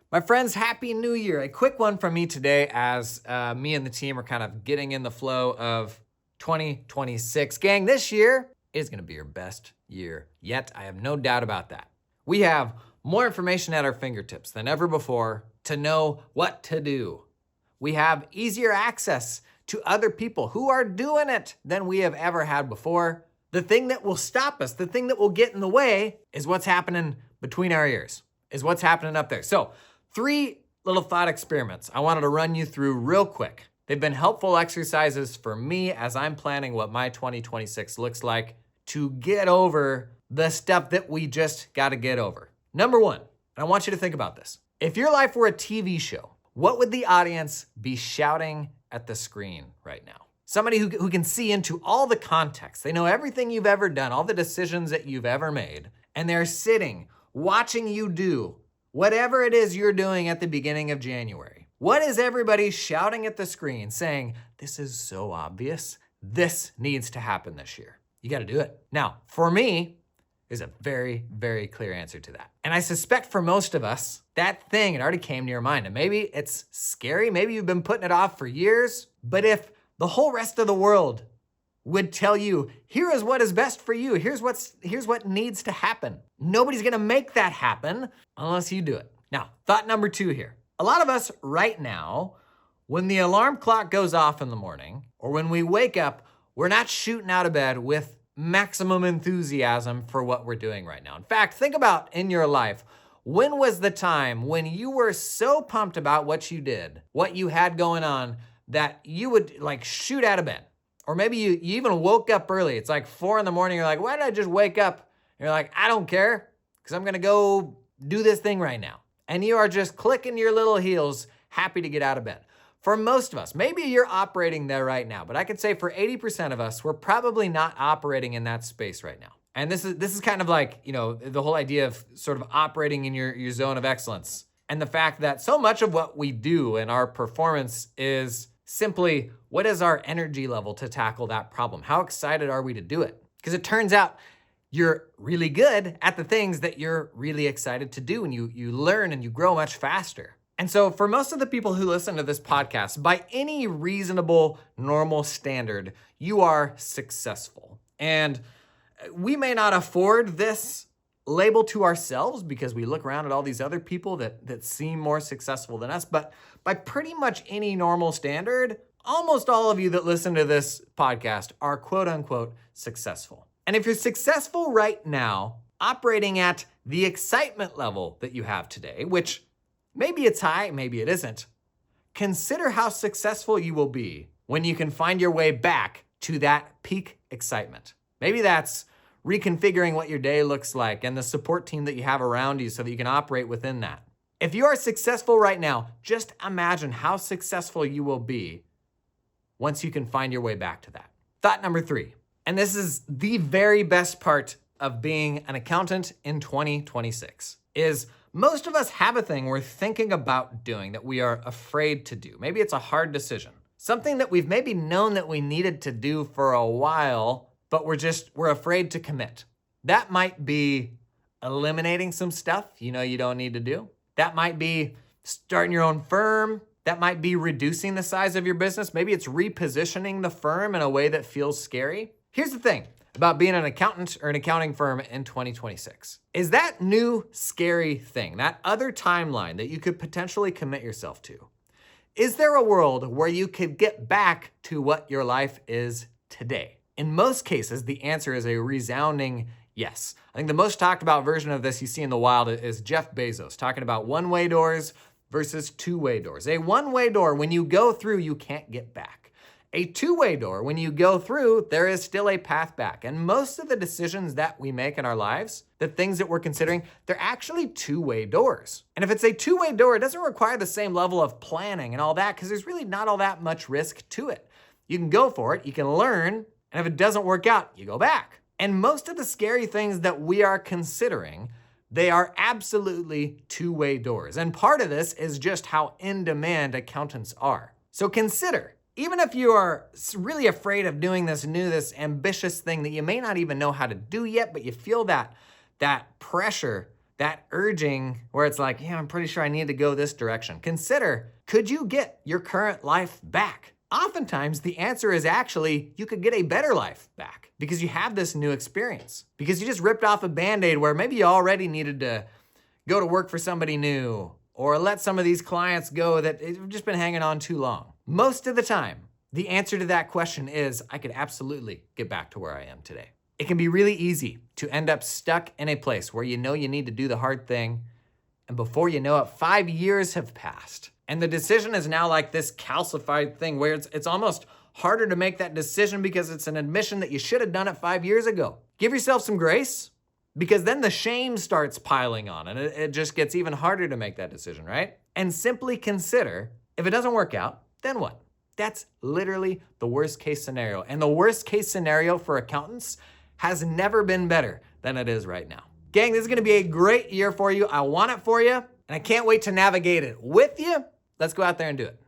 My friends, Happy New Year. A quick one from me today as me and the team are kind of getting in the flow of 2026. Gang, this year is going to be your best year yet. I have no doubt about that. We have more information at our fingertips than ever before to know what to do. We have easier access to other people who are doing it than we have ever had before. The thing that will stop us, the thing that will get in the way is what's happening between our ears, is what's happening up there. So 3 little thought experiments I wanted to run you through real quick. They've been helpful exercises for me as I'm planning what my 2026 looks like to get over the stuff that we just got to get over. Number 1, and I want you to think about this. If your life were a TV show, what would the audience be shouting at the screen right now? Somebody who can see into all the context. They know everything you've ever done, all the decisions that you've ever made, and they're sitting, watching you do whatever it is you're doing at the beginning of January. What is everybody shouting at the screen saying, this is so obvious, this needs to happen this year? You got to do it. Now, for me, there's a very, very clear answer to that. And I suspect for most of us, that thing, it already came to your mind. And maybe it's scary, maybe you've been putting it off for years, but if the whole rest of the world would tell you, here is what is best for you, here's what needs to happen, nobody's gonna make that happen unless you do it. Now, thought number 2 here. A lot of us right now, when the alarm clock goes off in the morning, or when we wake up, we're not shooting out of bed with maximum enthusiasm for what we're doing right now. In fact, think about in your life, when was the time when you were so pumped about what you did, what you had going on, that you would like shoot out of bed? Or maybe you even woke up early. It's like 4 a.m, you're like, why did I just wake up? And you're like, I don't care, because I'm gonna go do this thing right now. And you are just clicking your little heels, happy to get out of bed. For most of us, maybe you're operating there right now, but I could say for 80% of us, we're probably not operating in that space right now. And this is kind of like, the whole idea of sort of operating in your zone of excellence. And the fact that so much of what we do and our performance is simply, what is our energy level to tackle that problem? How excited are we to do it? Because it turns out you're really good at the things that you're really excited to do, and you learn and you grow much faster. And so for most of the people who listen to this podcast, by any reasonable, normal standard, you are successful. And we may not afford this label to ourselves because we look around at all these other people that seem more successful than us, but by pretty much any normal standard, almost all of you that listen to this podcast are quote unquote successful. And if you're successful right now, operating at the excitement level that you have today, which maybe it's high, maybe it isn't, consider how successful you will be when you can find your way back to that peak excitement. Maybe that's reconfiguring what your day looks like and the support team that you have around you so that you can operate within that. If you are successful right now, just imagine how successful you will be once you can find your way back to that. Thought number 3, and this is the very best part of being an accountant in 2026, is most of us have a thing we're thinking about doing that we are afraid to do. Maybe it's a hard decision, something that we've maybe known that we needed to do for a while, but we're afraid to commit. That might be eliminating some stuff you don't need to do. That might be starting your own firm. That might be reducing the size of your business. Maybe it's repositioning the firm in a way that feels scary. Here's the thing about being an accountant or an accounting firm in 2026. Is that new scary thing, that other timeline that you could potentially commit yourself to, is there a world where you could get back to what your life is today? In most cases, the answer is a resounding yes. I think the most talked about version of this you see in the wild is Jeff Bezos talking about one-way doors versus two-way doors. A one-way door, when you go through, you can't get back. A two-way door, when you go through, there is still a path back. And most of the decisions that we make in our lives, the things that we're considering, they're actually two-way doors. And if it's a two-way door, it doesn't require the same level of planning and all that because there's really not all that much risk to it. You can go for it, you can learn, and if it doesn't work out, you go back. And most of the scary things that we are considering, they are absolutely two-way doors. And part of this is just how in demand accountants are. So consider, even if you are really afraid of doing this new, this ambitious thing that you may not even know how to do yet, but you feel that pressure that urging where it's like, yeah, I'm pretty sure I need to go this direction. Consider, could you get your current life back? Oftentimes, the answer is actually, you could get a better life back because you have this new experience. Because you just ripped off a Band-Aid where maybe you already needed to go to work for somebody new or let some of these clients go that have just been hanging on too long. Most of the time, the answer to that question is, I could absolutely get back to where I am today. It can be really easy to end up stuck in a place where you know you need to do the hard thing, and before you know it, 5 years have passed. And the decision is now like this calcified thing where it's almost harder to make that decision because it's an admission that you should have done it 5 years ago. Give yourself some grace, because then the shame starts piling on and it just gets even harder to make that decision, right? And simply consider, if it doesn't work out, then what? That's literally the worst case scenario. And the worst case scenario for accountants has never been better than it is right now. Gang, this is gonna be a great year for you. I want it for you, and I can't wait to navigate it with you. Let's go out there and do it.